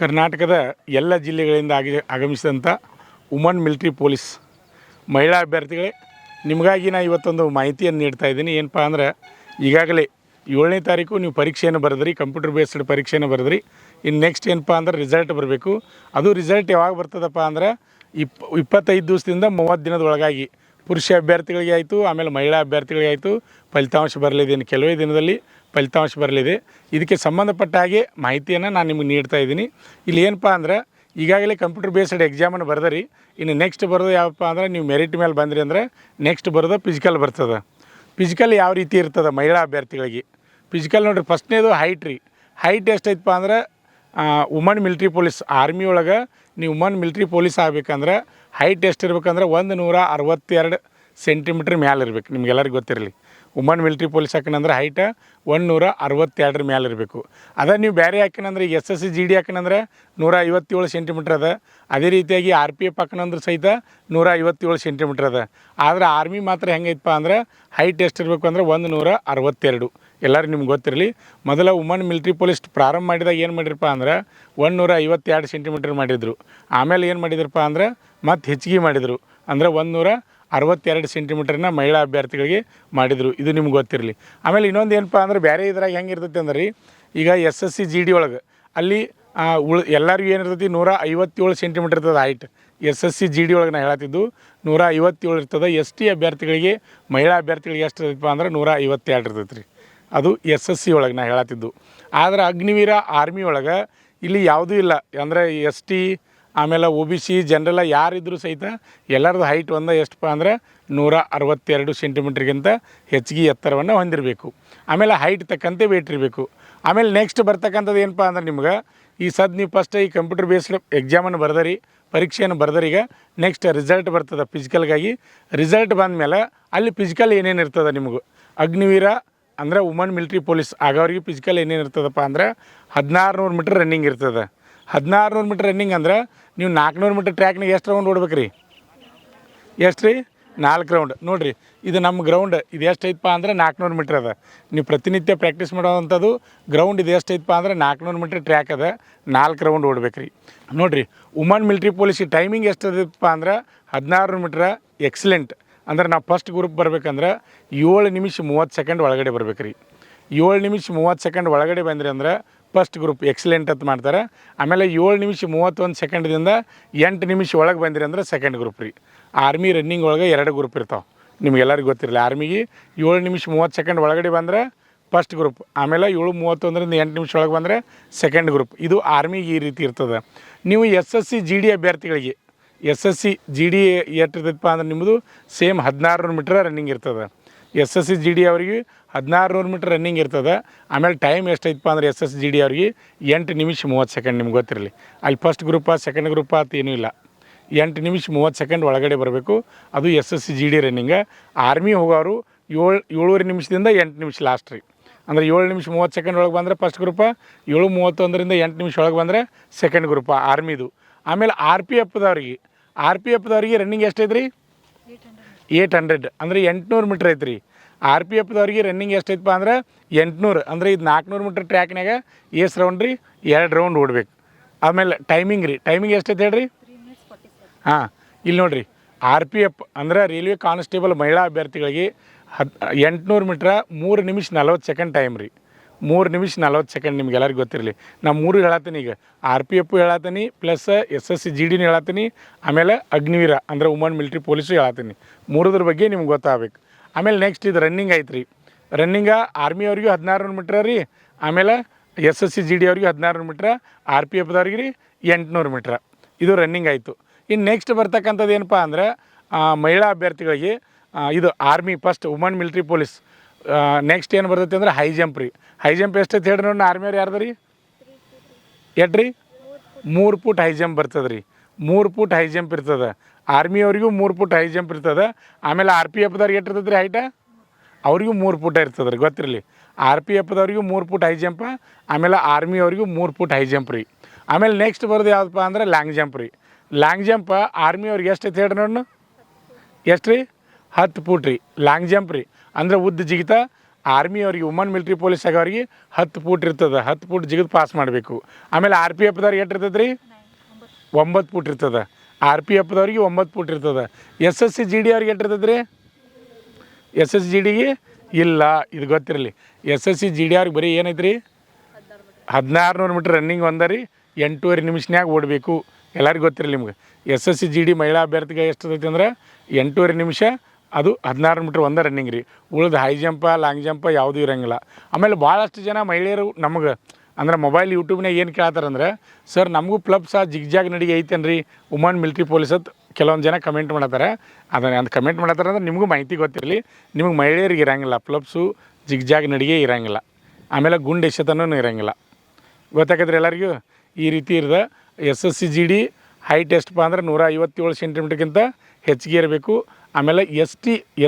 ಕರ್ನಾಟಕದ ಎಲ್ಲ ಜಿಲ್ಲೆಗಳಿಂದ ಆಗಮಿಸಿದಂಥ ವುಮನ್ ಮಿಲಿಟರಿ ಪೊಲೀಸ್ ಮಹಿಳಾ ಅಭ್ಯರ್ಥಿಗಳೇ, ನಿಮಗಾಗಿ ನಾನು ಇವತ್ತೊಂದು ಮಾಹಿತಿಯನ್ನು ನೀಡ್ತಾ ಇದ್ದೀನಿ. ಏನಪ್ಪ ಅಂದ್ರೆ, ಈಗಾಗಲೇ 7ನೇ ತಾರೀಕು ನೀವು ಪರೀಕ್ಷೆಯನ್ನು ಬರೆದ್ರಿ, ಕಂಪ್ಯೂಟರ್ ಬೇಸ್ಡ್ ಪರೀಕ್ಷೆಯನ್ನು ಬರೆದ್ರಿ. ಇನ್ನು ನೆಕ್ಸ್ಟ್ ಏನಪ್ಪ ಅಂದ್ರೆ ರಿಸಲ್ಟ್ ಬರಬೇಕು. ಅದು ರಿಸಲ್ಟ್ ಯಾವಾಗ ಬರ್ತದಪ್ಪ ಅಂದ್ರೆ 25 ದಿವಸದಿಂದ 30 ದಿನದೊಳಗಾಗಿ ಪುರುಷ ಅಭ್ಯರ್ಥಿಗಳಿಗೆ ಆಯಿತು, ಆಮೇಲೆ ಮಹಿಳಾ ಅಭ್ಯರ್ಥಿಗಳಿಗೆ ಆಯಿತು, ಫಲಿತಾಂಶ ಬರಲಿದೆ. ಇನ್ನು ಕೆಲವೇ ದಿನದಲ್ಲಿ ಫಲಿತಾಂಶ ಬರಲಿದೆ. ಇದಕ್ಕೆ ಸಂಬಂಧಪಟ್ಟ ಹಾಗೆ ಮಾಹಿತಿಯನ್ನು ನಾನು ನಿಮಗೆ ನೀಡ್ತಾ ಇದ್ದೀನಿ. ಇಲ್ಲಿ ಏನಪ್ಪ ಅಂದ್ರೆ, ಈಗಾಗಲೇ ಕಂಪ್ಯೂಟರ್ ಬೇಸ್ಡ್ ಎಕ್ಸಾಮನ್ನು ಬರೆದ್ರಿ. ಇನ್ನು ನೆಕ್ಸ್ಟ್ ಬರೋದು ಯಾವಪ್ಪ ಅಂದ್ರೆ, ನೀವು ಮೆರಿಟ್ ಮೇಲೆ ಬಂದ್ರಿ ಅಂದರೆ ನೆಕ್ಸ್ಟ್ ಬರೋದು ಫಿಸಿಕಲ್ ಬರ್ತದೆ. ಫಿಸಿಕಲ್ ಯಾವ ರೀತಿ ಇರ್ತದೆ ಮಹಿಳಾ ಅಭ್ಯರ್ಥಿಗಳಿಗೆ? ಫಿಸಿಕಲ್ ನೋಡಿರಿ, ಫಸ್ಟ್ನೇದು ಹೈಟ್ ರೀ. ಹೈಟ್ ಎಷ್ಟೈತಪ್ಪ ಅಂದ್ರೆ, ವುಮನ್ ಮಿಲಿಟ್ರಿ ಪೊಲೀಸ್ ಆರ್ಮಿ ಒಳಗೆ ನೀವು ವುಮನ್ ಮಿಲಿಟ್ರಿ ಪೊಲೀಸ್ ಆಗಬೇಕಂದ್ರೆ ಹೈಟ್ ಎಷ್ಟು ಇರ್ಬೇಕಂದ್ರೆ 162 ಸೆಂಟಿಮೀಟ್ರ್ ಮ್ಯಾಲೆ ಇರಬೇಕು. ನಿಮ್ಗೆಲ್ಲರಿಗೂ ಗೊತ್ತಿರಲಿ, ವುಮನ್ ಮಿಲಿಟ್ರಿ ಪೊಲೀಸ್ ಹಾಕಿನಂದ್ರೆ ಹೈಟ್ 162 ಮ್ಯಾಲೆ ಇರಬೇಕು. ಅದೇ ನೀವು ಬೇರೆ ಹಾಕಿನಂದ್ರೆ ಈಗ SSC GD ಹಾಕಿನಂದ್ರೆ 157 ಸೆಂಟಿಮೀಟ್ರ್ ಅದ. ಅದೇ ರೀತಿಯಾಗಿ RPF ಹಾಕಿನಂದ್ರೆ ಸಹಿತ 157 ಸೆಂಟಿಮೀಟ್ರ್ ಅದ. ಆದರೆ ಆರ್ಮಿ ಮಾತ್ರ ಹೆಂಗೈತಪ್ಪ ಅಂದ್ರೆ ಹೈಟ್ ಎಷ್ಟಿರಬೇಕು ಅಂದ್ರೆ 162. ಎಲ್ಲರೂ ನಿಮ್ಗೆ ಗೊತ್ತಿರಲಿ. ಮೊದಲ ವುಮನ್ ಮಿಲಿಟ್ರಿ ಪೊಲೀಸ್ ಪ್ರಾರಂಭ ಮಾಡಿದಾಗ ಏನು ಮಾಡಿರಪ್ಪ ಅಂದ್ರೆ 152 ಸೆಂಟಿಮೀಟ್ರ್ ಮಾಡಿದರು. ಆಮೇಲೆ ಏನು ಮಾಡಿದ್ರಪ್ಪ ಅಂದ್ರೆ ಮತ್ತೆ ಹೆಚ್ಚಿಗೆ ಮಾಡಿದರು, ಅಂದರೆ 162 ಸೆಂಟಿಮೀಟ್ರನ್ನ ಮಹಿಳಾ ಅಭ್ಯರ್ಥಿಗಳಿಗೆ ಮಾಡಿದರು. ಇದು ನಿಮ್ಗೆ ಗೊತ್ತಿರಲಿ. ಆಮೇಲೆ ಇನ್ನೊಂದು ಏನಪ್ಪ ಅಂದ್ರೆ, ಬೇರೆ ಇದ್ರಾಗ ಹೆಂಗೆ ಇರ್ತೈತೆ ಅಂದ್ರೆ, ಈಗ SSC GD ಒಳಗೆ ಅಲ್ಲಿ ಎಲ್ಲರಿಗೂ ಏನಿರ್ತೈತಿ 157 ಸೆಂಟಿಮೀಟ್ರ್ ಇರ್ತದೆ ಹೈಟ್. SSC GD ಒಳಗೆ ನಾನು ಹೇಳತ್ತಿದ್ದು 157 ಇರ್ತದೆ. ST ಅಭ್ಯರ್ಥಿಗಳಿಗೆ ಮಹಿಳಾ ಅಭ್ಯರ್ಥಿಗಳಿಗೆ ಎಷ್ಟು ಇರ್ತೈತಪ್ಪ ಅಂದ್ರೆ 152 ಇರ್ತೈತೆ ರೀ. ಅದು SSC ಒಳಗೆ ನಾನು ಹೇಳತ್ತಿದ್ದು. ಆದರೆ ಅಗ್ನಿವೀರ ಆರ್ಮಿ ಒಳಗೆ ಇಲ್ಲಿ ಯಾವುದೂ ಇಲ್ಲ. ಅಂದರೆ ST ಆಮೇಲೆ OBC ಜನರಲ್ಲ ಯಾರಿದ್ರೂ ಸಹಿತ ಎಲ್ಲರದ್ದು ಹೈಟ್ ಎಷ್ಟಪ್ಪ ಅಂದ್ರೆ 162 ಸೆಂಟಿಮೀಟ್ರಿಗಿಂತ ಹೆಚ್ಚಿಗೆ ಎತ್ತರವನ್ನು ಹೊಂದಿರಬೇಕು. ಆಮೇಲೆ ಹೈಟ್ ತಕ್ಕಂತೆ ವೇಟ್ ಇರಬೇಕು. ಆಮೇಲೆ ನೆಕ್ಸ್ಟ್ ಬರ್ತಕ್ಕಂಥದ್ದು ಏನಪ್ಪ ಅಂದ್ರೆ, ನಿಮ್ಗೆ ಈ ನೀವು ಫಸ್ಟ್ ಈ ಕಂಪ್ಯೂಟರ್ ಬೇಸ್ಡ್ ಎಕ್ಸಾಮನ್ನು ಬರೆದರಿ, ಪರೀಕ್ಷೆಯನ್ನು ಬರೆದರಿ. ಈಗ ನೆಕ್ಸ್ಟ್ ರಿಸಲ್ಟ್ ಬರ್ತದೆ ಫಿಸಿಕಲ್ಗಾಗಿ. ರಿಸಲ್ಟ್ ಬಂದಮೇಲೆ ಅಲ್ಲಿ ಫಿಸಿಕಲ್ ಏನೇನು ಇರ್ತದೆ ನಿಮಗೂ, ಅಗ್ನಿವೀರ ಅಂದರೆ ವುಮನ್ ಮಿಲಿಟ್ರಿ ಪೊಲೀಸ್ ಆಗೋರಿಗೆ ಫಿಸಿಕಲ್ ಏನೇನು ಇರ್ತದಪ್ಪ ಅಂದ್ರೆ 1600 ಮೀಟ್ರ್ ರನ್ನಿಂಗ್ ಇರ್ತದೆ. 1600 ಮೀಟ್ರ್ ರನ್ನಿಂಗ್ ಅಂದ್ರೆ ನೀವು 400 ಮೀಟ್ರ್ ಟ್ರ್ಯಾಕ್ನಾಗ ಎಷ್ಟು ರೌಂಡ್ ಓಡ್ಬೇಕು ರೀ? ಎಷ್ಟು ರೀ? 4 ರೌಂಡ್. ನೋಡಿರಿ, ಇದು ನಮ್ಮ ಗ್ರೌಂಡ್ ಇದು ಎಷ್ಟೈತಪ್ಪ ಅಂದ್ರೆ 400 ಮೀಟ್ರ್ ಅದ. ನೀವು ಪ್ರತಿನಿತ್ಯ ಪ್ರಾಕ್ಟೀಸ್ ಮಾಡೋವಂಥದ್ದು ಗ್ರೌಂಡ್ ಇದು ಎಷ್ಟೈತಪ್ಪ ಅಂದ್ರೆ 400 ಮೀಟ್ರ್ ಟ್ರ್ಯಾಕ್ ಅದ. 4 ರೌಂಡ್ ಓಡ್ಬೇಕು ರೀ. ನೋಡಿರಿ, ವುಮನ್ ಮಿಲಿಟ್ರಿ ಪೊಲೀಸ್ ಟೈಮಿಂಗ್ ಎಷ್ಟದಪ್ಪ ಅಂದ್ರೆ 1600 ಮೀಟ್ರ್ ಎಕ್ಸಲೆಂಟ್. ಅಂದ್ರೆ ನಾವು ಫಸ್ಟ್ ಗ್ರೂಪ್ ಬರ್ಬೇಕಂದ್ರೆ 7 ನಿಮಿಷ 30 ಸೆಕೆಂಡ್ ಒಳಗಡೆ ಬರ್ಬೇಕು ರೀ. 7 ನಿಮಿಷ 30 ಸೆಕೆಂಡ್ ಒಳಗಡೆ ಬಂದ್ರಿ ಅಂದ್ರೆ ಫಸ್ಟ್ ಗ್ರೂಪ್ ಎಕ್ಸಲೆಂಟ್ ಅಂತ ಮಾಡ್ತಾರೆ. ಆಮೇಲೆ 7 ನಿಮಿಷ 31 ಸೆಕೆಂಡ್ದಿಂದ 8 ನಿಮಿಷ ಒಳಗೆ ಬಂದಿರಿ ಅಂದ್ರೆ ಸೆಕೆಂಡ್ ಗ್ರೂಪ್ ರೀ. ಆರ್ಮಿ ರನ್ನಿಂಗ್ ಒಳಗೆ 2 ಗ್ರೂಪ್ ಇರ್ತಾವೆ, ನಿಮ್ಗೆಲ್ಲರಿಗೂ ಗೊತ್ತಿರಲಿ. ಆರ್ಮಿಗೆ 7 ನಿಮಿಷ 30 ಸೆಕೆಂಡ್ ಒಳಗಡೆ ಬಂದರೆ ಫಸ್ಟ್ ಗ್ರೂಪ್, ಆಮೇಲೆ 7:31ರಿಂದ 8 ನಿಮಿಷ ಒಳಗೆ ಬಂದರೆ ಸೆಕೆಂಡ್ ಗ್ರೂಪ್. ಇದು ಆರ್ಮಿಗೆ ಈ ರೀತಿ ಇರ್ತದೆ. ನೀವು SSC GD ಅಭ್ಯರ್ಥಿಗಳಿಗೆ SSC GD ಎಷ್ಟಿರ್ತೈತಪ್ಪ ಅಂದ್ರೆ ನಿಮ್ಮದು ಸೇಮ್ 1600 ಮೀಟ್ರ್ ರನ್ನಿಂಗ್ ಇರ್ತದೆ. SSC GD ಅವರಿಗೆ 1600 ಮೀಟ್ರ್ ರನ್ನಿಂಗ್ ಇರ್ತದೆ. ಆಮೇಲೆ ಟೈಮ್ ಎಷ್ಟೈತಪ್ಪ ಅಂದ್ರೆ SSC GD ಅವರಿಗೆ 8 ನಿಮಿಷ 30 ಸೆಕೆಂಡ್. ನಿಮ್ಗೆ ಗೊತ್ತಿರಲಿ, ಅಲ್ಲಿ ಫಸ್ಟ್ ಗ್ರೂಪ ಸೆಕೆಂಡ್ ಗ್ರೂಪ ಅಂತ ಏನೂ ಇಲ್ಲ. 8 ನಿಮಿಷ 30 ಸೆಕೆಂಡ್ ಒಳಗಡೆ ಬರಬೇಕು. ಅದು SSC GD ರನ್ನಿಂಗ್. ಆರ್ಮಿ ಹೋಗೋರು 7:30 ನಿಮಿಷದಿಂದ 8 ನಿಮಿಷ ಲಾಸ್ಟ್ ರೀ. ಅಂದರೆ 7 ನಿಮಿಷ 30 ಸೆಕೆಂಡ್ ಒಳಗೆ ಬಂದರೆ ಫಸ್ಟ್ ಗ್ರೂಪ, 7:31ರಿಂದ 8 ನಿಮಿಷ ಒಳಗೆ ಬಂದರೆ ಸೆಕೆಂಡ್ ಗ್ರೂಪ ಆರ್ಮಿದು. ಆಮೇಲೆ RPFದವ್ರಿಗೆ ರನ್ನಿಂಗ್ ಎಷ್ಟೈತೆ ರೀ? 800. ಅಂದರೆ 800 ಮೀಟ್ರ್ ಐತೆ ರೀ. RPFದವ್ರಿಗೆ ರನ್ನಿಂಗ್ ಎಷ್ಟೈತಪ್ಪ ಅಂದ್ರೆ 800. ಅಂದರೆ ಇದು 400 ಮೀಟ್ರ್ ಟ್ರ್ಯಾಕ್ನಾಗ ಎಷ್ಟು ರೌಂಡ್ ರೀ? 2 ರೌಂಡ್ ಓಡ್ಬೇಕು. ಆಮೇಲೆ ಟೈಮಿಂಗ್ ರೀ, ಟೈಮಿಂಗ್ ಎಷ್ಟೈತೆ ಹೇಳ್ರಿ? ಹಾಂ, ಇಲ್ಲಿ ನೋಡಿರಿ, RPF ಅಂದರೆ ರೈಲ್ವೆ ಕಾನ್ಸ್ಟೇಬಲ್ ಮಹಿಳಾ ಅಭ್ಯರ್ಥಿಗಳಿಗೆ 800 ಮೀಟ್ರ್ 3 ನಿಮಿಷ 40 ಸೆಕೆಂಡ್ ಟೈಮ್ ರೀ. 3 ನಿಮಿಷ 40 ಸೆಕೆಂಡ್. ನಿಮ್ಗೆಲ್ಲರಿಗೂ ಗೊತ್ತಿರಲಿ. ನಾನು 3 ಹೇಳತ್ತೀನಿ ಈಗ. RPF ಹೇಳತ್ತೀನಿ, ಪ್ಲಸ್ SSC GDನೂ ಹೇಳತ್ತೀನಿ, ಆಮೇಲೆ ಅಗ್ನಿವೀರ ಅಂದರೆ ವುಮನ್ ಮಿಲಿಟ್ರಿ ಪೊಲೀಸು ಹೇಳತ್ತೀನಿ. 3ದ್ರ ಬಗ್ಗೆ ನಿಮ್ಗೆ ಗೊತ್ತಾಗಬೇಕು. ಆಮೇಲೆ ನೆಕ್ಸ್ಟ್ ಇದು ರನ್ನಿಂಗ್ ಐತೆ ರೀ. ರನ್ನಿಂಗ ಆರ್ಮಿಯವ್ರಿಗೂ 1600 ಮೀಟ್ರ್ ರೀ. ಆಮೇಲೆ SSC GD ಅವ್ರಿಗೆ 1600 ಮೀಟ್ರ್, RPFದವ್ರಿಗೆ ರೀ 800 ಮೀಟ್ರ್. ಇದು ರನ್ನಿಂಗ್ ಆಯಿತು. ಇನ್ನು ನೆಕ್ಸ್ಟ್ ಬರ್ತಕ್ಕಂಥದ್ದು ಏನಪ್ಪ ಅಂದ್ರೆ, ಮಹಿಳಾ ಅಭ್ಯರ್ಥಿಗಳಿಗೆ ಇದು army first woman military police. Next ಏನು ಬರ್ತೈತೆ ಅಂದ್ರೆ ಹೈ ಜಂಪ್ ರೀ. ಹೈ ಜಂಪ್ ಎಷ್ಟೈತೆ ಹೇಳ್ರಿ ನೋಡಿ? ಆರ್ಮಿಯವ್ರು ಯಾರ್ದು ರೀ? ಎಟ್ರಿ? 3 ಫುಟ್ ಹೈ ಜಂಪ್ ಬರ್ತದೆ ರೀ. 3 ಫುಟ್ ಹೈ ಜಂಪ್ ಇರ್ತದೆ. ಆರ್ಮಿಯವ್ರಿಗೂ 3 ಫುಟ್ ಹೈ ಜಂಪ್ ಇರ್ತದೆ. ಆಮೇಲೆ RPFದವ್ರಿಗೆ ಎಷ್ಟು ಇರ್ತದೆ ರೀ ಹೈಟ? ಅವ್ರಿಗೂ 3 ಫುಟ್ ಇರ್ತದೆ ರೀ, ಗೊತ್ತಿರಲಿ. RPFದವ್ರಿಗೂ 3 ಫುಟ್ ಹೈ ಜಂಪ್, ಆಮೇಲೆ ಆರ್ಮಿಯವ್ರಿಗೂ 3 ಫುಟ್ ಹೈ ಜಂಪ್ ರೀ. ಆಮೇಲೆ ನೆಕ್ಸ್ಟ್ ಬರೋದು ಯಾವುದಪ್ಪ ಅಂದ್ರೆ ಲಾಂಗ್ ಜಂಪ್ ರೀ. ಲಾಂಗ್ ಜಂಪ್ ಆರ್ಮಿಯವ್ರಿಗೆ ಎಷ್ಟು ಐತೆ ಹೇಳ್ರಿ ನೋಡಿ? ಎಷ್ಟು ರೀ? 10 ಫುಟ್ ರೀ ಲಾಂಗ್ ಜಂಪ್ ರೀ. ಅಂದರೆ ಉದ್ದ ಜಿಗಿತ ಆರ್ಮಿ ಅವ್ರಿಗೆ ವುಮನ್ ಮಿಲ್ಟ್ರಿ ಪೊಲೀಸ್ ಆಗೋರಿಗೆ 10 ಫೂಟ್ ಇರ್ತದೆ, 10 ಫೂಟ್ ಜಿಗಿದು ಪಾಸ್ ಮಾಡಬೇಕು. ಆಮೇಲೆ RPFದವ್ರಿಗೆ ಎಷ್ಟು ಇರ್ತದೆ ರೀ? 9 ಫೂಟ್ ಇರ್ತದೆ. RPFದವ್ರಿಗೆ 9 ಫೂಟ್ ಇರ್ತದೆ. SSC GD ಅವ್ರಿಗೆ ಎಷ್ಟು ಇರ್ತದೆ ರೀ? SSC GDಗೆ ಇಲ್ಲ, ಇದು ಗೊತ್ತಿರಲಿ. SSC GD ಅವ್ರಿಗೆ ಬರೀ ಏನೈತೆ ರೀ? 1600 ಮೀಟ್ರ್ ರನ್ನಿಂಗ್ ಒಂದ ರೀ, 8.5 ನಿಮಿಷನ್ಯಾಗ ಓಡಬೇಕು. ಎಲ್ಲರಿಗೂ ಗೊತ್ತಿರಲಿ ನಿಮ್ಗೆ. SSC GD ಮಹಿಳಾ ಅಭ್ಯರ್ಥಿಗೆ ಎಷ್ಟು ಇರ್ತೈತಿ ಅಂದ್ರೆ 8.5 ನಿಮಿಷ, ಅದು 16 ಮೀಟ್ರ್ ಒಂದೇ ರನ್ನಿಂಗ್ ರೀ. ಉಳಿದು ಹೈ ಜಂಪ ಲಾಂಗ್ ಜಂಪ ಯಾವುದೂ ಇರೋಂಗಿಲ್ಲ. ಆಮೇಲೆ ಭಾಳಷ್ಟು ಜನ ಮಹಿಳೆಯರು ನಮಗೆ ಅಂದ್ರೆ ಮೊಬೈಲ್ ಯೂಟ್ಯೂಬ್ನಾಗ ಏನು ಕೇಳ್ತಾರಂದ್ರೆ, ಸರ್ ನಮಗೂ ಪ್ಲಬ್ಸ್ ಜಿಗ್ಜಾಗ್ ನಡಿಗೆ ಐತೇನು ರೀ ವುಮನ್ ಮಿಲ್ಟ್ರಿ ಪೊಲೀಸ್ ಅಂತ ಕೆಲವೊಂದು ಜನ ಕಮೆಂಟ್ ಮಾಡತ್ತಾರೆ. ಅದನ್ನು ಕಮೆಂಟ್ ಮಾಡತ್ತಾರೆ ಅಂದ್ರೆ ನಿಮಗೂ ಮಾಹಿತಿ ಗೊತ್ತಿರಲಿ, ನಿಮಗೆ ಮಹಿಳೆಯರಿಗೆ ಇರೋಂಗಿಲ್ಲ ಪ್ಲಬ್ಸು ಜಿಗ್ಜಾಗ್ ನಡಿಗೆ ಇರೋಂಗಿಲ್ಲ. ಆಮೇಲೆ ಗುಂಡು ಎಸೆತನೂ ಇರೋಂಗಿಲ್ಲ. ಗೊತ್ತಾಗದ್ರಿ ಎಲ್ಲರಿಗೂ? ಈ ರೀತಿ ಇರೋದು. SSC GD ಹೈಟ್ ಎಷ್ಟಪ್ಪ ಅಂದ್ರೆ 157 ಸೆಂಟಿಮೀಟ್ರ್ಗಿಂತ ಹೆಚ್ಚಿಗೆ ಇರಬೇಕು. ಆಮೇಲೆ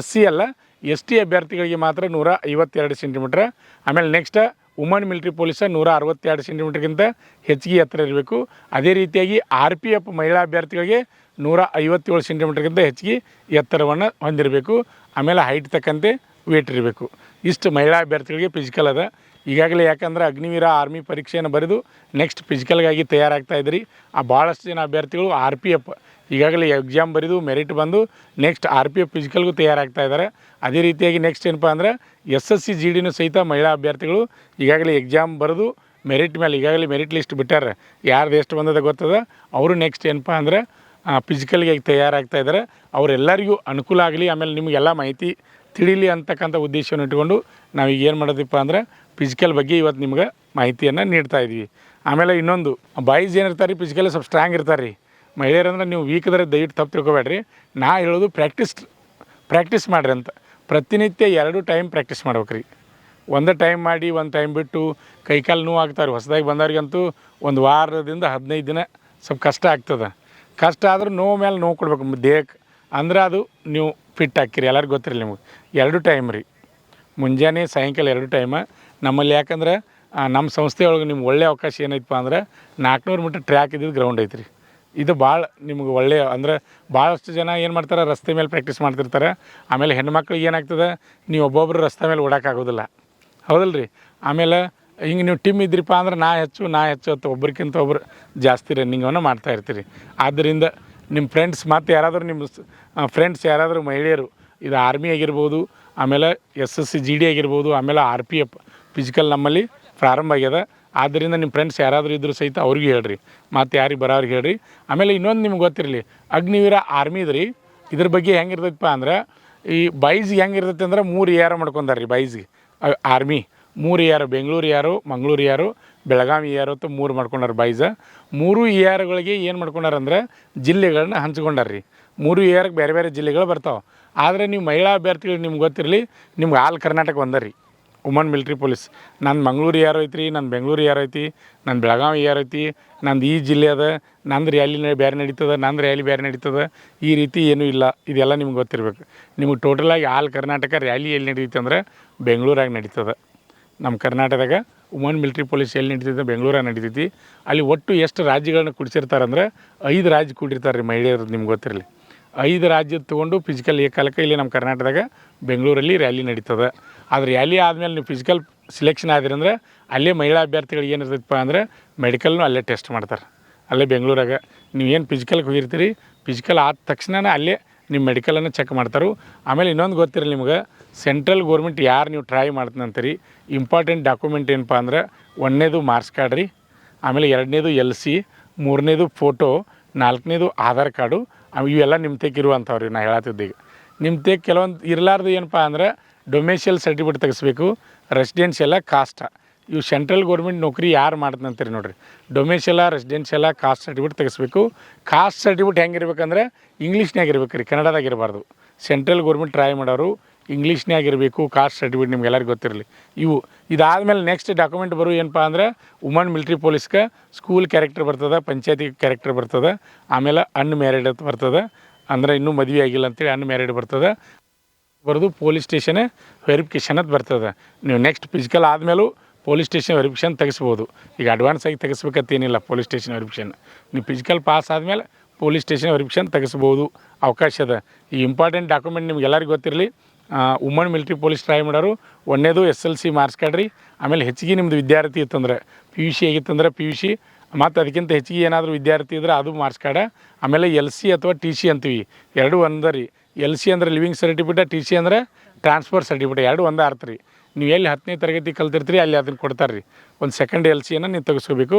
SC ಅಲ್ಲ, ST ಅಭ್ಯರ್ಥಿಗಳಿಗೆ ಮಾತ್ರ 152 ಸೆಂಟಿಮೀಟ್ರ್. ಆಮೇಲೆ ನೆಕ್ಸ್ಟ್ ವುಮನ್ ಮಿಲ್ಟ್ರಿ ಪೊಲೀಸ 162 ಸೆಂಟಿಮೀಟ್ರ್ಗಿಂತ ಹೆಚ್ಚಿಗೆ ಎತ್ತರ ಇರಬೇಕು. ಅದೇ ರೀತಿಯಾಗಿ RPF ಮಹಿಳಾ ಅಭ್ಯರ್ಥಿಗಳಿಗೆ 157 ಸೆಂಟಿಮೀಟ್ರ್ಗಿಂತ ಹೆಚ್ಚಿಗೆ ಎತ್ತರವನ್ನು ಹೊಂದಿರಬೇಕು. ಆಮೇಲೆ ಹೈಟ್ ತಕ್ಕಂತೆ ವೇಟ್ ಇರಬೇಕು. ಇಷ್ಟು ಮಹಿಳಾ ಅಭ್ಯರ್ಥಿಗಳಿಗೆ ಫಿಸಿಕಲ್ ಅದ. ಈಗಾಗಲೇ ಯಾಕಂದ್ರೆ ಅಗ್ನಿವೀರ ಆರ್ಮಿ ಪರೀಕ್ಷೆಯನ್ನು ಬರೆದು ನೆಕ್ಸ್ಟ್ ಫಿಸಿಕಲ್ಗಾಗಿ ತಯಾರಾಗ್ತಾ ಇದ್ರಿ. ಭಾಳಷ್ಟು ಜನ ಅಭ್ಯರ್ಥಿಗಳು RPF ಈಗಾಗಲೇ ಎಕ್ಸಾಮ್ ಬರೆದು ಮೆರಿಟ್ ಬಂದು ನೆಕ್ಸ್ಟ್ RPF ಫಿಸಿಕಲ್ಗೂ ತಯಾರಾಗ್ತಾ ಇದ್ದಾರೆ. ಅದೇ ರೀತಿಯಾಗಿ ನೆಕ್ಸ್ಟ್ ಏನಪ್ಪ ಅಂದ್ರೆ SSC GDನೂ ಸಹಿತ ಮಹಿಳಾ ಅಭ್ಯರ್ಥಿಗಳು ಈಗಾಗಲೇ ಎಕ್ಸಾಮ್ ಬರೆದು ಮೆರಿಟ್ ಮೇಲೆ ಈಗಾಗಲೇ ಮೆರಿಟ್ ಲಿಸ್ಟ್ ಬಿಟ್ಟಾರೆ. ಯಾರ್ದು ಎಷ್ಟು ಬಂದದ ಗೊತ್ತದ, ಅವರು ನೆಕ್ಸ್ಟ್ ಏನಪ್ಪ ಅಂದ್ರೆ ಫಿಸಿಕಲ್ಗೆ ತಯಾರಾಗ್ತಾ ಇದ್ದಾರೆ. ಅವರೆಲ್ಲರಿಗೂ ಅನುಕೂಲ ಆಗಲಿ, ಆಮೇಲೆ ನಿಮಗೆಲ್ಲ ಮಾಹಿತಿ ತಿಳಿಲಿ ಅಂತಕ್ಕಂಥ ಉದ್ದೇಶವನ್ನು ಇಟ್ಕೊಂಡು ನಾವು ಈಗ ಏನು ಮಾಡೋದಪ್ಪ ಅಂದ್ರೆ ಫಿಸಿಕಲ್ ಬಗ್ಗೆ ಇವತ್ತು ನಿಮ್ಗೆ ಮಾಹಿತಿಯನ್ನು ನೀಡ್ತಾ ಇದ್ವಿ. ಆಮೇಲೆ ಇನ್ನೊಂದು, ಬಾಯ್ಸ್ ಏನಿರ್ತಾರೆ ರೀ ಫಿಸಿಕಲ್ ಸ್ವಲ್ಪ ಸ್ಟ್ರಾಂಗ್ ಇರ್ತಾರೆ ರೀ. ಮಹಿಳೆಯರಂದ್ರೆ ನೀವು ವೀಕ್ ಇದ್ರೆ ದಯವಿಟ್ಟು ತಪ್ಪು ತಿಳ್ಕೊಬೇಡ್ರಿ. ನಾ ಹೇಳೋದು ಪ್ರಾಕ್ಟೀಸ್ ಮಾಡಿರಿ ಅಂತ. ಪ್ರತಿನಿತ್ಯ 2 ಟೈಮ್ ಪ್ರಾಕ್ಟೀಸ್ ಮಾಡ್ಬೇಕು ರೀ. ಒಂದು ಟೈಮ್ ಮಾಡಿ ಒಂದು ಟೈಮ್ ಬಿಟ್ಟು ಕೈಕಾಲು ನೋವು ಆಗ್ತಾರೆ. ಹೊಸದಾಗಿ ಬಂದವ್ರಿಗಂತೂ ಒಂದು ವಾರದಿಂದ 15 ದಿನ ಸ್ವಲ್ಪ ಕಷ್ಟ ಆಗ್ತದೆ. ಕಷ್ಟ ಆದರೂ ನೋವು ಮೇಲೆ ನೋವು ಕೊಡ್ಬೇಕು ದೇಹಕ್ಕೆ, ಅಂದ್ರೆ ಅದು ನೀವು ಫಿಟ್ ಹಾಕಿರಿ. ಎಲ್ಲರಿಗೂ ಗೊತ್ತಿರಲಿ ನಿಮಗೆ. 2 ಟೈಮ್ ರೀ, ಮುಂಜಾನೆ ಸಾಯಂಕಾಲ 2 ಟೈಮ ನಮ್ಮಲ್ಲಿ. ಯಾಕಂದ್ರೆ ನಮ್ಮ ಸಂಸ್ಥೆಯೊಳಗೆ ನಿಮ್ಗೆ ಒಳ್ಳೆಯ ಅವಕಾಶ ಏನೈತಪ್ಪ ಅಂದ್ರೆ 400 ಮೀಟ್ರ್ ಟ್ರ್ಯಾಕ್ ಇದ್ದಿದ್ದು ಗ್ರೌಂಡ್ ಐತ್ರಿ. ಇದು ಭಾಳ ನಿಮ್ಗೆ ಒಳ್ಳೆಯ ಅಂದ್ರೆ ಭಾಳಷ್ಟು ಜನ ಏನು ಮಾಡ್ತಾರೆ, ರಸ್ತೆ ಮೇಲೆ ಪ್ರಾಕ್ಟೀಸ್ ಮಾಡ್ತಿರ್ತಾರೆ. ಆಮೇಲೆ ಹೆಣ್ಮಕ್ಳಿಗೆ ಏನಾಗ್ತದೆ, ನೀವು ಒಬ್ಬೊಬ್ಬರು ರಸ್ತೆ ಮೇಲೆ ಓಡೋಕ್ಕಾಗೋದಿಲ್ಲ, ಹೌದಲ್ಲ ರೀ. ಆಮೇಲೆ ಹಿಂಗೆ ನೀವು ಟೀಮ್ ಇದ್ರಿಪ್ಪ ಅಂದ್ರೆ ನಾ ಹೆಚ್ಚು ಅಂತ ಒಬ್ರಿಗಿಂತ ಒಬ್ರು ಜಾಸ್ತಿ ರನ್ನಿಂಗನ್ನು ಮಾಡ್ತಾಯಿರ್ತೀರಿ. ಆದ್ದರಿಂದ ನಿಮ್ಮ ಫ್ರೆಂಡ್ಸ್ ಮತ್ತು ಯಾರಾದರೂ ನಿಮ್ಮ ಫ್ರೆಂಡ್ಸ್ ಯಾರಾದರೂ ಮಹಿಳೆಯರು, ಇದು ಆರ್ಮಿ ಆಗಿರ್ಬೋದು, ಆಮೇಲೆ SSC GD ಆಗಿರ್ಬೋದು, ಆಮೇಲೆ RPF ಫಿಸಿಕಲ್ ನಮ್ಮಲ್ಲಿ ಪ್ರಾರಂಭ ಆಗ್ಯದ. ಆದ್ದರಿಂದ ನಿಮ್ಮ ಫ್ರೆಂಡ್ಸ್ ಯಾರಾದರೂ ಇದ್ದರೂ ಸಹಿತ ಅವ್ರಿಗೆ ಹೇಳ್ರಿ, ಮತ್ತು ಯಾರಿಗೆ ಬರೋರಿಗೆ ಹೇಳ್ರಿ. ಆಮೇಲೆ ಇನ್ನೊಂದು ನಿಮ್ಗೆ ಗೊತ್ತಿರಲಿ, ಅಗ್ನಿವೀರ ಆರ್ಮಿ ಇದ್ರಿ. ಇದ್ರ ಬಗ್ಗೆ ಹೆಂಗಿರ್ತೈತಪ್ಪ ಅಂದ್ರೆ, ಈ ಬಾಯ್ಸ್ಗೆ ಹೆಂಗಿರ್ತೈತೆ ಅಂದ್ರೆ 3 AR ಮಾಡ್ಕೊಂಡಾರ ರೀ ಬಾಯ್ಸ್ಗೆ. Army 3 AR, Bengaluru AR, Mangaluru AR, Belagavi AR ಅಂತ 3 ಮಾಡ್ಕೊಂಡಾರ ಬಾಯ್ಸ. 3 ARಗಳಿಗೆ ಏನು ಮಾಡ್ಕೊಂಡಾರಂದ್ರೆ ಜಿಲ್ಲೆಗಳನ್ನ ಹಂಚ್ಕೊಂಡಾರ ರೀ. 3 ARಗೆ ಬೇರೆ ಬೇರೆ ಜಿಲ್ಲೆಗಳು ಬರ್ತಾವೆ. ಆದರೆ ನೀವು ಮಹಿಳಾ ಅಭ್ಯರ್ಥಿಗಳು ನಿಮ್ಗೆ ಗೊತ್ತಿರಲಿ, ನಿಮ್ಗೆ ಆಲ್ ಕರ್ನಾಟಕ ಒಂದ ರೀ ವುಮನ್ ಮಿಲ್ಟ್ರಿ ಪೊಲೀಸ್. ನನ್ನ ಮಂಗಳೂರು AR ಐತ್ರಿ, ನನ್ನ ಬೆಂಗಳೂರು AR ಐತಿ, ನನ್ನ ಬೆಳಗಾವಿ AR ಐತಿ, ನಂದು ಈ ಜಿಲ್ಲೆ ಅದ, ನಂದು ರ್ಯಾಲಿ ಬೇರೆ ನಡೀತದೆ, ನಂದು ರ್ಯಾಲಿ ಬೇರೆ ನಡೀತದೆ. ಈ ರೀತಿ ಏನೂ ಇಲ್ಲ. ಇದೆಲ್ಲ ನಿಮ್ಗೆ ಗೊತ್ತಿರಬೇಕು. ನಿಮಗೆ ಟೋಟಲಾಗಿ ಆಲ್ ಕರ್ನಾಟಕ ರ್ಯಾಲಿ ಎಲ್ಲಿ ನಡೀತೈತೆ ಅಂದ್ರೆ ಬೆಂಗಳೂರಾಗ ನಡೀತದೆ. ನಮ್ಮ ಕರ್ನಾಟಕದಾಗ ವುಮನ್ ಮಿಲ್ಟ್ರಿ ಪೊಲೀಸ್ ಎಲ್ಲಿ ನಡೀತೈತೆ, ಬೆಂಗಳೂರಾಗ ನಡೀತೈತಿ. ಅಲ್ಲಿ ಒಟ್ಟು ಎಷ್ಟು ರಾಜ್ಯಗಳನ್ನ ಕೂಡಿಸಿರ್ತಾರಂದ್ರೆ 5 ರಾಜ್ಯ ಕೂಡಿರ್ತಾರೆ ರೀ ಮಹಿಳೆಯರು. ನಿಮ್ಗೆ ಗೊತ್ತಿರಲಿ, 5 ರಾಜ್ಯದ ತೊಗೊಂಡು ಫಿಸಿಕಲ್ ಏಕಾಲಕ್ಕೆ ಇಲ್ಲಿ ನಮ್ಮ ಕರ್ನಾಟಕದಾಗ ಬೆಂಗಳೂರಲ್ಲಿ ರ್ಯಾಲಿ ನಡೀತದೆ. ಆದರೆ ರ್ಯಾಲಿ ಆದಮೇಲೆ ನೀವು ಫಿಸಿಕಲ್ ಸಿಲೆಕ್ಷನ್ ಆದ್ರಿ ಅಂದ್ರೆ ಅಲ್ಲೇ ಮಹಿಳಾ ಅಭ್ಯರ್ಥಿಗಳಿಗೆ ಏನಿರ್ತೈತಪ್ಪ ಅಂದ್ರೆ ಮೆಡಿಕಲ್ನು ಅಲ್ಲೇ ಟೆಸ್ಟ್ ಮಾಡ್ತಾರೆ. ಅಲ್ಲೇ ಬೆಂಗಳೂರಾಗ ನೀವು ಏನು ಫಿಸಿಕಲ್ಗೆ ಹೋಗಿರ್ತೀರಿ, ಫಿಸಿಕಲ್ ಆದ ತಕ್ಷಣ ಅಲ್ಲೇ ನಿಮ್ಮ ಮೆಡಿಕಲನ್ನು ಚೆಕ್ ಮಾಡ್ತಾರೆ. ಆಮೇಲೆ ಇನ್ನೊಂದು ಗೊತ್ತಿರಲಿ ನಿಮ್ಗೆ, ಸೆಂಟ್ರಲ್ ಗೋರ್ಮೆಂಟ್ ಯಾರು ನೀವು ಟ್ರೈ ಮಾಡ್ತಂತೀರಿ, ಇಂಪಾರ್ಟೆಂಟ್ ಡಾಕ್ಯುಮೆಂಟ್ ಏನಪ್ಪ ಅಂದ್ರೆ 1ನೇದು ಮಾರ್ಕ್ಸ್ ಕಾರ್ಡ್ ರೀ, ಆಮೇಲೆ 2ನೇದು LC, 3ನೇದು ಫೋಟೋ, 4ನೇದು ಆಧಾರ್ ಕಾರ್ಡು. ಇವೆಲ್ಲ ನಿಮ್ಮ ತೆಗಿರುವಂಥವ್ರಿ. ನಾ ಹೇಳತ್ತಿದ್ದೀಗ ನಿಮ್ಮ ತೆಗೆ ಕೆಲವೊಂದು ಇರಲಾರ್ದು ಏನಪ್ಪ ಅಂದ್ರೆ ಡೊಮೆಸಿಯಲ್ ಸರ್ಟಿಫಿಕೇಟ್ ತೆಗಿಸ್ಬೇಕು, ರೆಸಿಡೆನ್ಷಿಯಲ್ಲ, ಕಾಸ್ಟ್. ಇವು ಸೆಂಟ್ರಲ್ ಗೋರ್ಮೆಂಟ್ ನೌಕರಿ ಯಾರು ಮಾಡ್ತಂತೀರಿ ನೋಡಿರಿ, ಡೊಮೆಸಿಯಲ್ಲ, ರೆಸಿಡೆನ್ಷಿಯಲ್ಲ, ಕಾಸ್ಟ್ ಸರ್ಟಿಫಿಕೇಟ್ ತೆಗಿಸ್ಬೇಕು. ಕಾಸ್ಟ್ ಸರ್ಟಿಫಿಕೇಟ್ ಹೆಂಗಿರ್ಬೇಕಂದ್ರೆ ಇಂಗ್ಲೀಷ್ನಾಗ ಇರ್ಬೇಕು ರೀ, ಕನ್ನಡದಾಗ ಇರಬಾರ್ದು. ಸೆಂಟ್ರಲ್ ಗೋರ್ಮೆಂಟ್ ಟ್ರೈ ಮಾಡೋರು ಇಂಗ್ಲೀಷ್ನಾಗ ಇರಬೇಕು ಕಾಸ್ಟ್ ಸರ್ಟಿಫಿಕೇಟ್. ನಿಮ್ಗೆ ಎಲ್ಲರಿಗೂ ಗೊತ್ತಿರಲಿ. ಇದಾದಮೇಲೆ ನೆಕ್ಸ್ಟ್ ಡಾಕ್ಯುಮೆಂಟ್ ಬರೋ ಏನಪ್ಪ ಅಂದ್ರೆ ವುಮನ್ ಮಿಲ್ಟ್ರಿ ಪೊಲೀಸ್ಗೆ ಸ್ಕೂಲ್ ಕ್ಯಾರೆಕ್ಟರ್ ಬರ್ತದೆ, ಪಂಚಾಯತಿ ಕ್ಯಾರೆಕ್ಟರ್ ಬರ್ತದೆ, ಆಮೇಲೆ ಅನ್ಮ್ಯಾರಿಡ್ ಅಂತ ಬರ್ತದೆ. ಅಂದರೆ ಇನ್ನೂ ಮದುವೆ ಆಗಿಲ್ಲ ಅಂತೇಳಿ ಅನ್ಮ್ಯಾರಿಡ್ ಬರ್ತದೆ. ಬರೋದು ಪೊಲೀಸ್ ಸ್ಟೇಷನ್ ವೆರಿಫಿಕೇಷನ್ ಅಂತ ಬರ್ತದೆ. ನೀವು ನೆಕ್ಸ್ಟ್ ಫಿಸಿಕಲ್ ಆದಮೇಲೂ ಪೊಲೀಸ್ ಸ್ಟೇಷನ್ ವೆರಿಫಿಕೇಷನ್ ತೆಗಿಸ್ಬೋದು. ಈಗ ಅಡ್ವಾನ್ಸ್ ಆಗಿ ತೆಗಿಸ್ಬೇಕಂತೇನಿಲ್ಲ ಪೊಲೀಸ್ ಸ್ಟೇಷನ್ ವೆರಿಫಿಕೇಷನ್. ನೀವು ಫಿಸಿಕಲ್ ಪಾಸ್ ಆದಮೇಲೆ ಪೊಲೀಸ್ ಸ್ಟೇಷನ್ ವೆರಿಫಿಕೇಷನ್ ತೆಗಿಸ್ಬೋದು, ಅವಕಾಶ ಅದ. ಈ ಇಂಪಾರ್ಟೆಂಟ್ ಡಾಕ್ಯುಮೆಂಟ್ ನಿಮ್ಗೆ ಎಲ್ಲರಿಗೂ ಗೊತ್ತಿರಲಿ. ವುಮನ್ ಮಿಲಿಟ್ರಿ ಪೊಲೀಸ್ ಟ್ರೈ ಮಾಡೋರು ಒಂದೇದು SLC ಮಾರ್ಕ್ಸ್ ಕಾರ್ಡ್ ರೀ. ಆಮೇಲೆ ಹೆಚ್ಚಿಗೆ ನಿಮ್ಮದು ವಿದ್ಯಾರ್ಥಿ ಇತ್ತಂದ್ರೆ PUC ಆಗಿತ್ತಂದ್ರೆ PUC ಮತ್ತು ಅದಕ್ಕಿಂತ ಹೆಚ್ಚಿಗೆ ಏನಾದರೂ ವಿದ್ಯಾರ್ಥಿ ಇದ್ರೆ ಅದು ಮಾರ್ಕ್ಸ್ ಕಾರ್ಡ. ಆಮೇಲೆ LC ಅಥವಾ TC ಅಂತೀವಿ, ಎರಡು ಒಂದೇ ರೀ. LC ಅಂದರೆ ಲಿವಿಂಗ್ ಸರ್ಟಿಫಿಕೇಟ್, TC ಅಂದರೆ ಟ್ರಾನ್ಸ್ಫರ್ ಸರ್ಟಿಫಿಕೇಟ್, ಎರಡು ಒಂದೇ ಅರ್ಥ ರೀ. ನೀವು ಎಲ್ಲಿ 10ನೇ ತರಗತಿ ಕಲ್ತಿರ್ತೀರಿ ಅಲ್ಲಿ ಅದನ್ನು ಕೊಡ್ತಾರೆ ರೀ. ಒಂದು ಸೆಕೆಂಡ್ LCಯನ್ನು ನೀವು ತೆಗೆಸ್ಕೋಬೇಕು.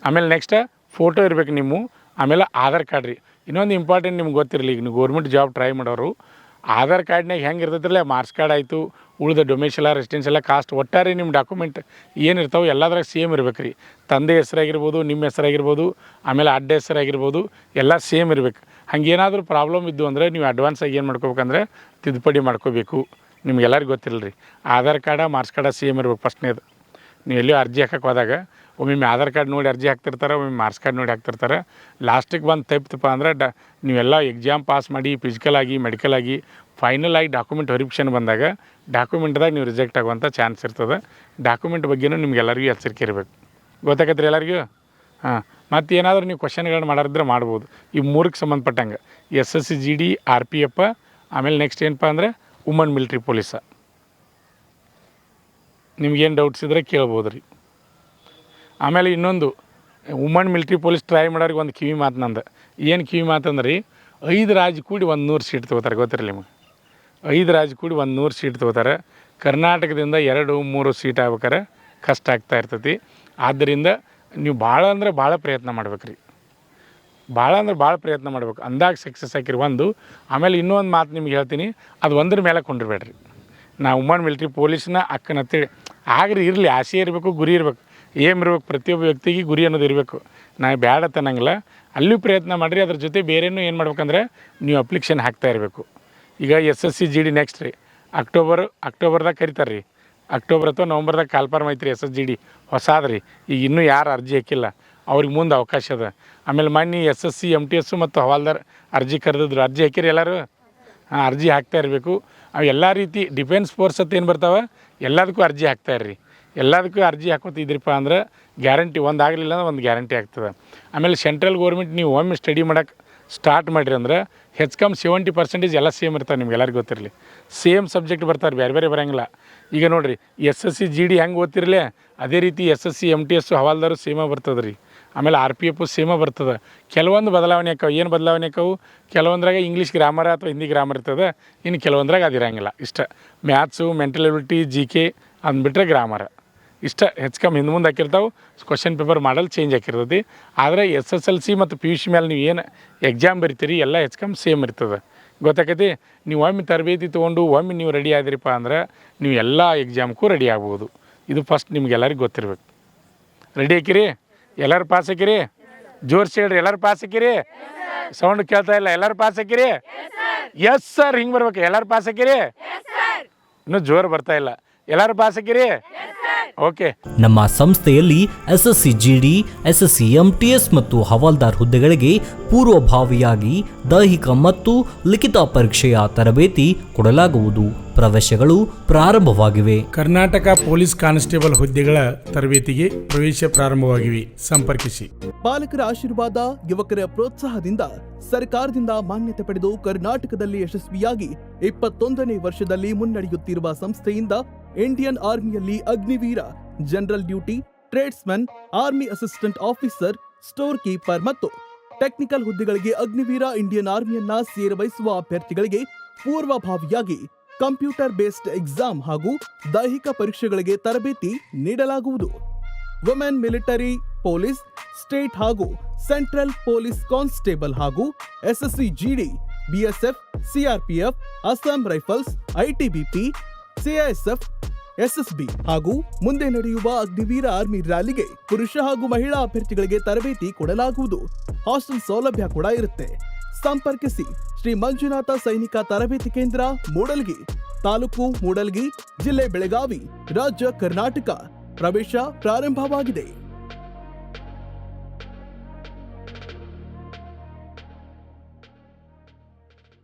ಆಮೇಲೆ ನೆಕ್ಸ್ಟ್ ಫೋಟೋ ಇರಬೇಕು ನಿಮ್ಮ. ಆಮೇಲೆ ಆಧಾರ್ ಕಾರ್ಡ್ ರೀ. ಇನ್ನೊಂದು ಇಂಪಾರ್ಟೆಂಟ್ ನಿಮ್ಗೆ ಗೊತ್ತಿರಲಿ, ಈಗ ನೀವು ಗೌರ್ಮೆಂಟ್ ಜಾಬ್ ಟ್ರೈ ಮಾಡೋರು ಆಧಾರ್ ಕಾರ್ಡ್ನಾಗ ಹೆಂಗೆ ಇರ್ತೈತಿರಲ್ಲ, ಮಾರ್ಕ್ಸ್ ಕಾರ್ಡ್ ಆಯಿತು, ಉಳಿದ ಡೊಮೇಶಿಯಲ ರೆಸಿಡೆನ್ಷಿಯಲ ಕಾಸ್ಟ್ ಒಟ್ಟಾರೆ ನಿಮ್ಮ ಡಾಕ್ಯುಮೆಂಟ್ ಏನಿರ್ತಾವೆ ಎಲ್ಲದ್ರಾಗ ಸೇಮ್ ಇರ್ಬೇಕು ರೀ. ತಂದೆ ಹೆಸರಾಗಿರ್ಬೋದು, ನಿಮ್ಮ ಹೆಸರಾಗಿರ್ಬೋದು, ಆಮೇಲೆ ಅಡ್ಡ ಹೆಸರಾಗಿರ್ಬೋದು, ಎಲ್ಲ ಸೇಮ್ ಇರ್ಬೇಕು. ಹಂಗೇನಾದರೂ ಪ್ರಾಬ್ಲಮ್ ಇದ್ದು ಅಂದರೆ ನೀವು ಅಡ್ವಾನ್ಸಾಗಿ ಏನು ಮಾಡ್ಕೋಬೇಕಂದ್ರೆ ತಿದ್ದುಪಡಿ ಮಾಡ್ಕೋಬೇಕು. ನಿಮ್ಗೆಲ್ಲರಿಗೂ ಗೊತ್ತಿಲ್ಲ ರೀ, Aadhaar card marks card same ಇರ್ಬೇಕು ಫಸ್ಟ್ನೇದು. ನೀವು ಎಲ್ಲಿಯೋ ಅರ್ಜಿ ಹಾಕಕ್ಕೆ ಹೋದಾಗ ಒಮ್ಮೊಮ್ಮೆ ಆಧಾರ್ ಕಾರ್ಡ್ ನೋಡಿ ಅರ್ಜಿ ಹಾಕ್ತಿರ್ತಾರೆ, ಒಮ್ಮೊಮ್ಮೆ ಮಾರ್ಕ್ಸ್ ಕಾರ್ಡ್ ನೋಡಿ ಹಾಕ್ತಿರ್ತಾರೆ. ಲಾಸ್ಟಿಗೆ ಬಂದು ತಪ್ಪಿತಪ್ಪ ಅಂದ್ರೆ ನೀವೆಲ್ಲ ಎಕ್ಸಾಮ್ ಪಾಸ್ ಮಾಡಿ ಫಿಸಿಕಲ್ ಆಗಿ ಮೆಡಿಕಲ್ ಆಗಿ ಫೈನಲ್ ಆಗಿ ಡಾಕ್ಯುಮೆಂಟ್ ವೆರಿಫಿಕೇಷನ್ ಬಂದಾಗ ಡಾಕ್ಯುಮೆಂಟ್ದಾಗ ನೀವು ರಿಜೆಕ್ಟ್ ಆಗುವಂಥ ಚಾನ್ಸ್ ಇರ್ತದೆ. ಡಾಕ್ಯುಮೆಂಟ್ ಬಗ್ಗೆನೂ ನಿಮ್ಗೆಲ್ಲರಿಗೂ ಎಚ್ಚರಿಕೆ ಇರಬೇಕು. ಗೊತ್ತಾಗತ್ತೆ ರೀ ಎಲ್ಲರಿಗೂ? ಹಾಂ, ಮತ್ತು ಏನಾದರೂ ನೀವು ಕ್ವಶನ್ಗಳನ್ನ ಮಾಡಿದ್ರೆ ಮಾಡ್ಬೋದು. ಈ ಮೂರಕ್ಕೆ ಸಂಬಂಧಪಟ್ಟಂಗೆ SSC GD RPF, ಆಮೇಲೆ ನೆಕ್ಸ್ಟ್ ಏನಪ್ಪ ಅಂದರೆ ವುಮನ್ ಮಿಲಿಟ್ರಿ ಪೊಲೀಸ. ನಿಮ್ಗೇನು ಡೌಟ್ಸ್ ಇದ್ದರೆ ಕೇಳ್ಬೋದು ರೀ. ಆಮೇಲೆ ಇನ್ನೊಂದು ವುಮನ್ ಮಿಲಿಟ್ರಿ ಪೊಲೀಸ್ ಟ್ರೈ ಮಾಡೋರಿಗೆ ಒಂದು ಕಿವಿ ಮಾತು ನಂದು. ಏನು ಕಿವಿ ಮಾತು ಅಂದ್ರೆ ರೀ, 5 ರಾಜ್ಯ ಕೂಡಿ 100 ಸೀಟ್ ತೊಗೋತಾರೆ. ಗೊತ್ತಿರಲಿ ನಿಮಗೆ? 5 ರಾಜ್ಯ ಕೂಡಿ 100 ಸೀಟ್ ತೊಗೋತಾರೆ. ಕರ್ನಾಟಕದಿಂದ 2-3 ಸೀಟ್ ಆಗ್ಬೇಕಾರೆ ಕಷ್ಟ ಆಗ್ತಾ ಇರ್ತೈತಿ. ಆದ್ದರಿಂದ ನೀವು ಭಾಳ ಅಂದ್ರೆ ಭಾಳ ಪ್ರಯತ್ನ ಮಾಡ್ಬೇಕು ರೀ. ಭಾಳ ಅಂದ್ರೆ ಭಾಳ ಪ್ರಯತ್ನ ಮಾಡ್ಬೇಕು, ಅಂದಾಗ ಸಕ್ಸಸ್ ಹಾಕಿರಿ ಒಂದು. ಆಮೇಲೆ ಇನ್ನೊಂದು ಮಾತು ನಿಮ್ಗೆ ಹೇಳ್ತೀನಿ, ಅದು ಒಂದ್ರ ಮೇಲೆ ಕೊಂಡಿರ್ಬೇಡ್ರಿ. ನಾವು ವುಮನ್ ಮಿಲಿಟ್ರಿ ಪೊಲೀಸ್ನ ಅಕ್ಕನತ್ತೇಳಿ ಆಗ್ರಿ ಇರಲಿ, ಆಸೆ ಇರಬೇಕು, ಗುರಿ ಇರಬೇಕು, ಏಮ್ ಇರ್ಬೇಕು. ಪ್ರತಿಯೊಬ್ಬ ವ್ಯಕ್ತಿಗೆ ಗುರಿ ಅನ್ನೋದು ಇರಬೇಕು. ನಾ ಬ್ಯಾಡ ಅನ್ನಂಗಿಲ್ಲ, ಅಲ್ಲೂ ಪ್ರಯತ್ನ ಮಾಡಿರಿ. ಅದ್ರ ಜೊತೆ ಬೇರೆನೂ ಏನು ಮಾಡ್ಬೇಕಂದ್ರೆ ನೀವು ಅಪ್ಲಿಕೇಶನ್ ಹಾಕ್ತಾ ಇರಬೇಕು. ಈಗ SSC GD ನೆಕ್ಸ್ಟ್ ರೀ ಅಕ್ಟೋಬರ್ದಾಗ ಕರಿತಾರೆ ರೀ. ಅಕ್ಟೋಬರ್ ಅಥವಾ ನವಂಬರ್ದಾಗ ಕಾಲ್ಫಾರ್ಮ್ ಐತೆ ರೀ SSC GD ಹೊಸಾದ ರೀ. ಈಗ ಇನ್ನೂ ಯಾರು ಅರ್ಜಿ ಹಾಕಿಲ್ಲ, ಅವ್ರಿಗೆ ಮುಂದೆ ಅವಕಾಶ ಅದ. ಆಮೇಲೆ ಮೊನ್ನೆ SSC MTS ಮತ್ತು ಹವಾಲ್ದಾರ್ ಅರ್ಜಿ ಕರೆದಿದ್ರು. ಅರ್ಜಿ ಹಾಕಿರಿ ಎಲ್ಲರೂ? ಹಾಂ, ಅರ್ಜಿ ಹಾಕ್ತಾ ಇರಬೇಕು. ಅವು ಎಲ್ಲ ರೀತಿ ಡಿಫೆನ್ಸ್ ಫೋರ್ಸ್ ಅಂತ ಏನು ಬರ್ತಾವೆ ಎಲ್ಲದಕ್ಕೂ ಅರ್ಜಿ ಹಾಕ್ತಾ ಇರ್ರಿ. ಎಲ್ಲದಕ್ಕೂ ಅರ್ಜಿ ಹಾಕೋತಿದ್ರಿಪ್ಪ ಅಂದ್ರೆ ಗ್ಯಾರಂಟಿ ಒಂದು ಆಗಲಿಲ್ಲ ಅಂದ್ರೆ ಒಂದು ಗ್ಯಾರಂಟಿ ಆಗ್ತದೆ. ಆಮೇಲೆ ಸೆಂಟ್ರಲ್ ಗೌರ್ಮೆಂಟ್ ನೀವು ಒಮ್ಮೆ ಸ್ಟಡಿ ಮಾಡೋಕ್ಕೆ ಸ್ಟಾರ್ಟ್ ಮಾಡಿರಿ ಅಂದ್ರೆ ಹೆಚ್ಚು 70% ಎಲ್ಲ ಸೇಮ್ ಇರ್ತಾವೆ. ನಿಮ್ಗೆ ಎಲ್ಲರಿಗೂ ಗೊತ್ತಿರಲಿ, ಸೇಮ್ ಸಬ್ಜೆಕ್ಟ್ ಬರ್ತಾರೆ, ಬೇರೆ ಬೇರೆ ಬರೋಂಗಿಲ್ಲ. ಈಗ ನೋಡಿರಿ, SSC GD ಹೆಂಗೆ ಓದ್ತಿರಲಿ ಅದೇ ರೀತಿ SSC MTS ಹವಾಲ್ದಾರು ಸೇಮ ಬರ್ತದೆ ರೀ. ಆಮೇಲೆ RPF ಸೇಮ ಬರ್ತದೆ. ಕೆಲವೊಂದು ಬದಲಾವಣೆ ಆಕಾವು. ಏನು ಬದಲಾವಣೆ ಆಕಾವು? ಕೆಲವೊಂದ್ರಾಗ ಇಂಗ್ಲೀಷ್ ಗ್ರಾಮರ್ ಅಥವಾ ಹಿಂದಿ ಗ್ರಾಮರ್ ಇರ್ತದೆ, ಇನ್ನು ಕೆಲವೊಂದ್ರಾಗ ಅದಿರಂಗಿಲ್ಲ. ಇಷ್ಟ ಮ್ಯಾಥ್ಸು, ಮೆಂಟಲ್ ಎಬಿಲಿಟಿ, GK ಅಂದ್ಬಿಟ್ರೆ ಗ್ರಾಮರ್ ಇಷ್ಟ ಹೆಚ್ಚು ಹಿಂದೆ ಮುಂದೆ ಹಾಕಿರ್ತಾವೆ. ಕ್ವಶನ್ ಪೇಪರ್ ಮಾಡಲ್ ಚೇಂಜ್ ಹಾಕಿರ್ತದೆ. ಆದರೆ SSLC ಮತ್ತು PUC ಮೇಲೆ ನೀವು ಏನು ಎಕ್ಸಾಮ್ ಬರಿತೀರಿ ಎಲ್ಲ ಹೆಚ್ಚು ಸೇಮ್ ಇರ್ತದೆ. ಗೊತ್ತಾಕೈತಿ? ನೀವು ಒಮ್ಮೆ ತರಬೇತಿ ತೊಗೊಂಡು ಒಮ್ಮೆ ನೀವು ರೆಡಿ ಆದಿರಿಪ್ಪ ಅಂದ್ರೆ ನೀವು ಎಲ್ಲ ಎಕ್ಸಾಮ್ಗೂ ರೆಡಿ ಆಗ್ಬೋದು. ಇದು ಫಸ್ಟ್ ನಿಮ್ಗೆಲ್ಲರಿಗೂ ಗೊತ್ತಿರ್ಬೇಕು. ರೆಡಿ ಹಾಕಿರಿ? ಎಲ್ಲರೂ ಪಾಸ್ ಹಾಕಿರಿ? ಜೋರ್ಸಿ ಹೇಳ್ರಿ, ಎಲ್ಲರೂ ಪಾಸ್ ಹಾಕಿರಿ? ಸೌಂಡ್ ಕೇಳ್ತಾ ಇಲ್ಲ. ಎಲ್ಲರೂ ಪಾಸ್ ಹಾಕಿರಿ? ಎಸ್ ಸರ್, ಹಿಂಗೆ ಬರ್ಬೇಕು. ಎಲ್ಲರೂ ಪಾಸ್ ಹಾಕಿರಿ? ಇನ್ನೂ ಜೋರು ಬರ್ತಾ ಇಲ್ಲ. ಎಲ್ಲರೂ ಪಾಸ್ ಹಾಕಿರಿ? ಓಕೆ. ನಮ್ಮ ಸಂಸ್ಥೆಯಲ್ಲಿ SSC GD, SSC MTS ಮತ್ತು ಹವಾಲ್ದಾರ್ ಹುದ್ದೆಗಳಿಗೆ ಪೂರ್ವಭಾವಿಯಾಗಿ ದೈಹಿಕ ಮತ್ತು ಲಿಖಿತ ಪರೀಕ್ಷೆಯ ತರಬೇತಿ ಕೊಡಲಾಗುವುದು. ಪ್ರವೇಶಗಳು ಪ್ರಾರಂಭವಾಗಿವೆ. ಕರ್ನಾಟಕ ಪೊಲೀಸ್ ಕಾನ್ಸ್ಟೇಬಲ್ ಹುದ್ದೆಗಳ ತರಬೇತಿಗೆ ಪ್ರವೇಶ ಪ್ರಾರಂಭವಾಗಿವೆ. ಸಂಪರ್ಕಿಸಿ. ಪಾಲಕರ ಆಶೀರ್ವಾದ, ಯುವಕರ ಪ್ರೋತ್ಸಾಹದಿಂದ ಸರ್ಕಾರದಿಂದ ಮಾನ್ಯತೆ ಪಡೆದು ಕರ್ನಾಟಕದಲ್ಲಿ ಯಶಸ್ವಿಯಾಗಿ 21ನೇ ವರ್ಷದಲ್ಲಿ ಮುನ್ನಡೆಯುತ್ತಿರುವ ಸಂಸ್ಥೆಯಿಂದ ಇಂಡಿಯನ್ ಆರ್ಮಿಯಲ್ಲಿ Agniveer, general duty, tradesman, army assistant officer, store keeper ಮತ್ತು ಟೆಕ್ನಿಕಲ್ ಹುದ್ದೆಗಳಿಗೆ ಅಗ್ನಿವೀರ ಇಂಡಿಯನ್ ಆರ್ಮಿಯನ್ನ ಸೇರಬಯಸುವ ಅಭ್ಯರ್ಥಿಗಳಿಗೆ ಪೂರ್ವಭಾವಿಯಾಗಿ ಕಂಪ್ಯೂಟರ್ ಬೇಸ್ಡ್ ಎಕ್ಸಾಮ್ ಹಾಗೂ ದೈಹಿಕ ಪರೀಕ್ಷೆಗಳಿಗೆ ತರಬೇತಿ ನೀಡಲಾಗುವುದು. ವುಮೆನ್ ಮಿಲಿಟರಿ ಪೊಲೀಸ್, ಸ್ಟೇಟ್ ಹಾಗೂ ಸೆಂಟ್ರಲ್ ಪೊಲೀಸ್ ಕಾನ್ಸ್ಟೇಬಲ್ ಹಾಗೂ SSC GD, BSF, CRPF, Assam rifles, ITBP, CISF, SSB ಹಾಗೂ ಮುಂದೆ ನಡೆಯುವ ಅಗ್ನಿವೀರ ಆರ್ಮಿ ರ್ಯಾಲಿಗೆ ಪುರುಷ ಹಾಗೂ ಮಹಿಳಾ ಅಭ್ಯರ್ಥಿಗಳಿಗೆ ತರಬೇತಿ ಕೊಡಲಾಗುವುದು. ಹಾಸ್ಟೆಲ್ ಸೌಲಭ್ಯ ಕೂಡ ಇರುತ್ತೆ. ಸಂಪರ್ಕಿಸಿ ಶ್ರೀ ಮಂಜುನಾಥ ಸೈನಿಕ ತರಬೇತಿ ಕೇಂದ್ರ, ಮೂಡಲ್ಗಿ, ತಾಲೂಕು ಮೂಡಲ್ಗಿ, ಜಿಲ್ಲೆ ಬೆಳಗಾವಿ, ರಾಜ್ಯ ಕರ್ನಾಟಕ. ಪ್ರವೇಶ ಪ್ರಾರಂಭವಾಗಿದೆ.